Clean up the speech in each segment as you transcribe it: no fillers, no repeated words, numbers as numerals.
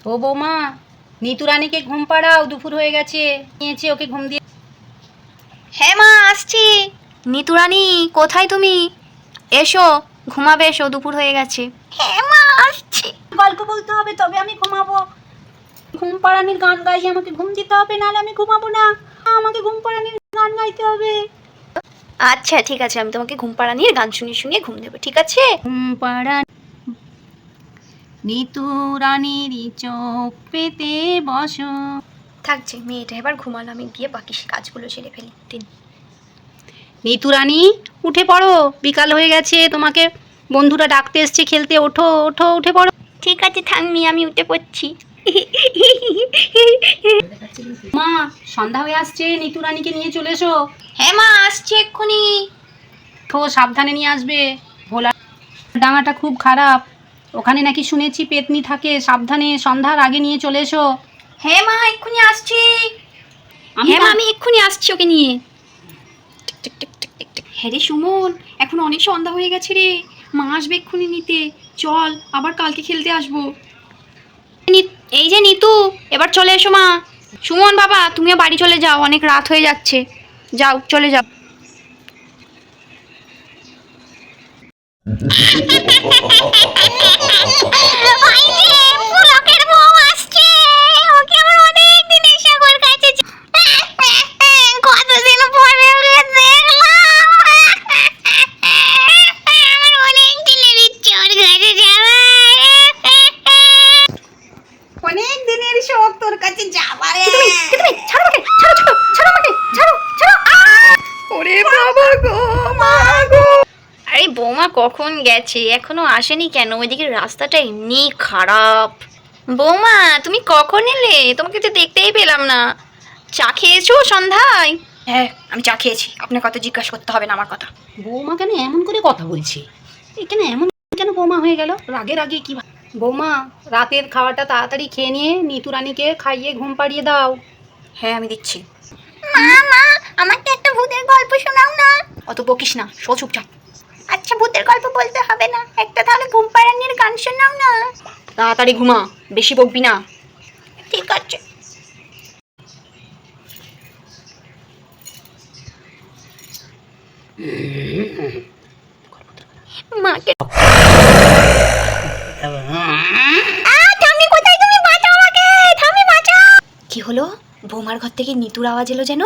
ও বৌমা, নিতু রানীকে ঘুম পাড়াও, দুপুর হয়ে গেছে। নিয়েছি, ওকে ঘুম দিয়ে। হ্যাঁ মা, আসছি। নিতু রানী, কোথায় তুমি? এসো, ঘুমাবে এসো, দুপুর হয়ে গেছে। হ্যাঁ মা, আসছি। গল্প বলতে হবে তবে আমি ঘুমাবো। ঘুম পাড়ানির গান গাইয়ে আমাকে ঘুম দিতে হবে, নাহলে আমি ঘুমাবো না। আমাকে ঘুম পাড়ানির গান গাইতে হবে। আচ্ছা ঠিক আছে, আমি তোমাকে ঘুম পাড়ানির গান শুনিয়ে শুনিয়ে ঘুম দেবো, ঠিক আছে? ঘুম পাড়া নিতু রানীর চোখ পেতে বসো। থাকছে, মেয়েটা এবার ঘুমালো, আমি গিয়ে বাকি কাজগুলো সেরে ফেলি। দিন। নিতু রানী, উঠে পড়ো, বিকাল হয়ে গেছে, তোমাকে বন্ধুরা ডাকতে এসছে খেলতে। ওঠো ওঠো, উঠে পড়ো। ঠিক আছে থাকমি, আমি উঠে পড়ছি। মা, সন্ধ্যা হয়ে আসছে, নিতু রানীকে নিয়ে চলে এসো। হ্যাঁ মা, আসছি এক্ষুনি। তো সাবধানে নিয়ে আসবে। ভোলা ডাঙাটা খুব খারাপ, ওখানে নাকি শুনেছি পেতনি থাকে। সাবধানে সন্ধ্যার আগে নিয়ে চলে এসো। হ্যাঁ মা, এক্ষুনি আসছি। আমি হ্যাঁ মা, আমি এক্ষুনি আসছি ওকে নিয়ে। হ্যাঁ রে সুমন, এখন অনেক সন্ধ্যা হয়ে গেছে রে, মা আসবে এক্ষুনি নিতে। চল, আবার কালকে খেলতে আসবো। এই যে নিতু, এবার চলে এসো মা। সুমন বাবা, তুমিও বাড়ি চলে যাও, অনেক রাত হয়ে যাচ্ছে। যাও, চলে যাও। অনেক দিনের শখ তোর কাছে যাবার। ওরে বাবা গো, মা গো। আরে বৌমা কখন গেছে, এখনো আসেনি কেন? ওইদিকে রাস্তাটা এমনি খারাপ। বৌমা, তুমি কখন এলে? তোমাকে তো দেখতেই পেলাম না। চা খেয়েছো সন্ধ্যায়? হ্যাঁ, আমি চা খেয়েছি, আপনার কথা জিজ্ঞাসা করতে হবে না আমার কথা। বৌমা কেন এমন করে কথা বলছে? এখানে এমন কেন বৌমা হয়ে গেল? রাগে রাগে কি বৌমা, রাতের খাওয়াটা তাড়াতাড়ি খেয়ে নিয়ে নিতু রানীকে খাইয়ে ঘুম পাড়িয়ে দাও। হ্যাঁ, আমি দিচ্ছি। মা মা, আমাকে একটা ভূতের গল্প শোনাও না। অত বকিস না, শো চুপচাপ। আচ্ছা, ভূতের গল্প বলতে হবে না, একটা তাহলে ঘুম পাড়ানির গান শোনাও না। তাড়াতাড়ি ঘুমা, বেশি বকবি না। ঠিক আছে। মাকে ঠাম্মি কোথায়? তুমি বাঁচাও আমাকে, ঠাম্মি বাঁচাও। কি হলো? বৌমার ঘর থেকে নিতুর আওয়াজ এলো যেন।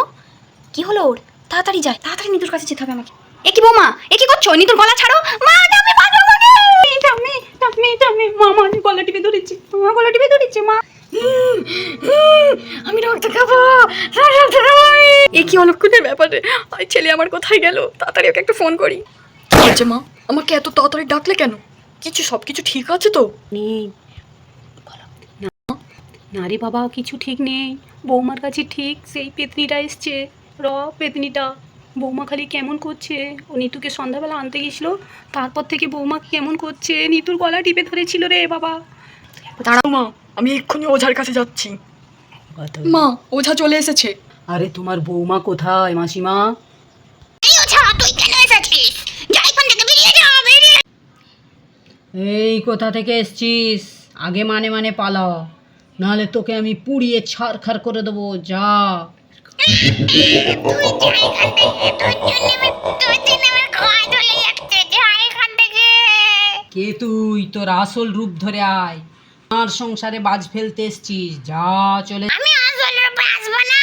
কি হলো ওর? তাড়াতাড়ি যায়, তাড়াতাড়ি নিতুর কাছে যেতে হবে আমাকে। এ কি বৌমা, এ কি করছো? নিতুর গলা ছাড়ো। মা, ঠাম্মি বাঁচাও আমাকে। ঠাম্মি ঠাম্মি ঠাম্মি, মা মা গলা টিপে ধরেছি, মা গলা টিপে ধরেছে। মা, আমি রক্ত খাবো, রক্ত খাবো আমি। এ কি অলক্ষণের ব্যাপারে? ওই ছেলে আমার কোথায় গেল? তাড়াতাড়ি ওকে একটা ফোন করি। কি হয়েছে মা? আমাকে এত তাড়াতাড়ি ডাকলে কেন? সবকিছু ঠিক আছে তো? নেই, নারী বাবা কিছু ঠিক নেই। বৌমার কাছে ঠিক সেই পেতনিটা এসছে, পেতনিটা। বৌমা খালি কেমন করছে। ও নিতুকে সন্ধ্যাবেলা আনতে গেছিলো, তারপর থেকে বৌমা কেমন করছে, নিতুর গলা টিপে ধরেছিল রে বাবা। দাঁড়াও মা, আমি এক্ষুনি ওঝার কাছে যাচ্ছি। মা, ওঝা চলে এসেছে। আরে তোমার বৌমা কোথায় মাসিমা? এই কোথা থেকে এসছিস? আগে মানে মানে পালা, নাহলে তোকে আমি পুড়িয়ে ছারখার করে দেবো। যা। কে তুই? তোর আসল রূপ ধরে আয়। আর সংসারে বাজ ফেলতে এসছিস? যা, চলে। আমি আসলে বাঁচবো না।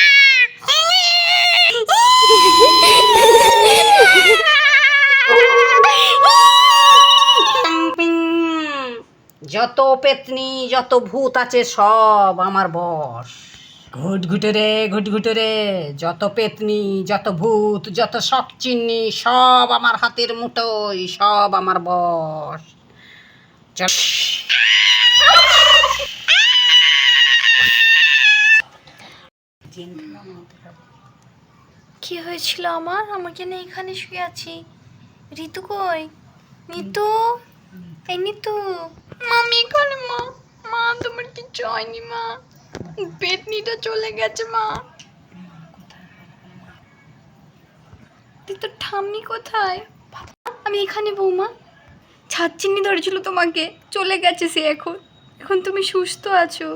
যত পেতনি, যত ভূত আছে সব আমার বশ। ঘুটঘুটে রে, ঘুটঘুটে রে। যত পেতনি, যত ভূত, যত শখ চিন্নি, সব আমার হাতের মুঠোয়, সব আমার বশ। চল। কি হয়েছিল আমার? আমাকে না এখানে শুয়ে আছি। ঋতু কই? নিতু, এই নিতু। মামি এখানে। মা, মা তোমার কিছু হয়নি মা, পেতনিটা চলে গেছে মা। তোর ঠাম্মি কোথায়? আমি এখানে বৌমা। ছাদচিন্নি ধরেছিল তোমাকে, চলে গেছে সে এখন। এখন তুমি সুস্থ আছো।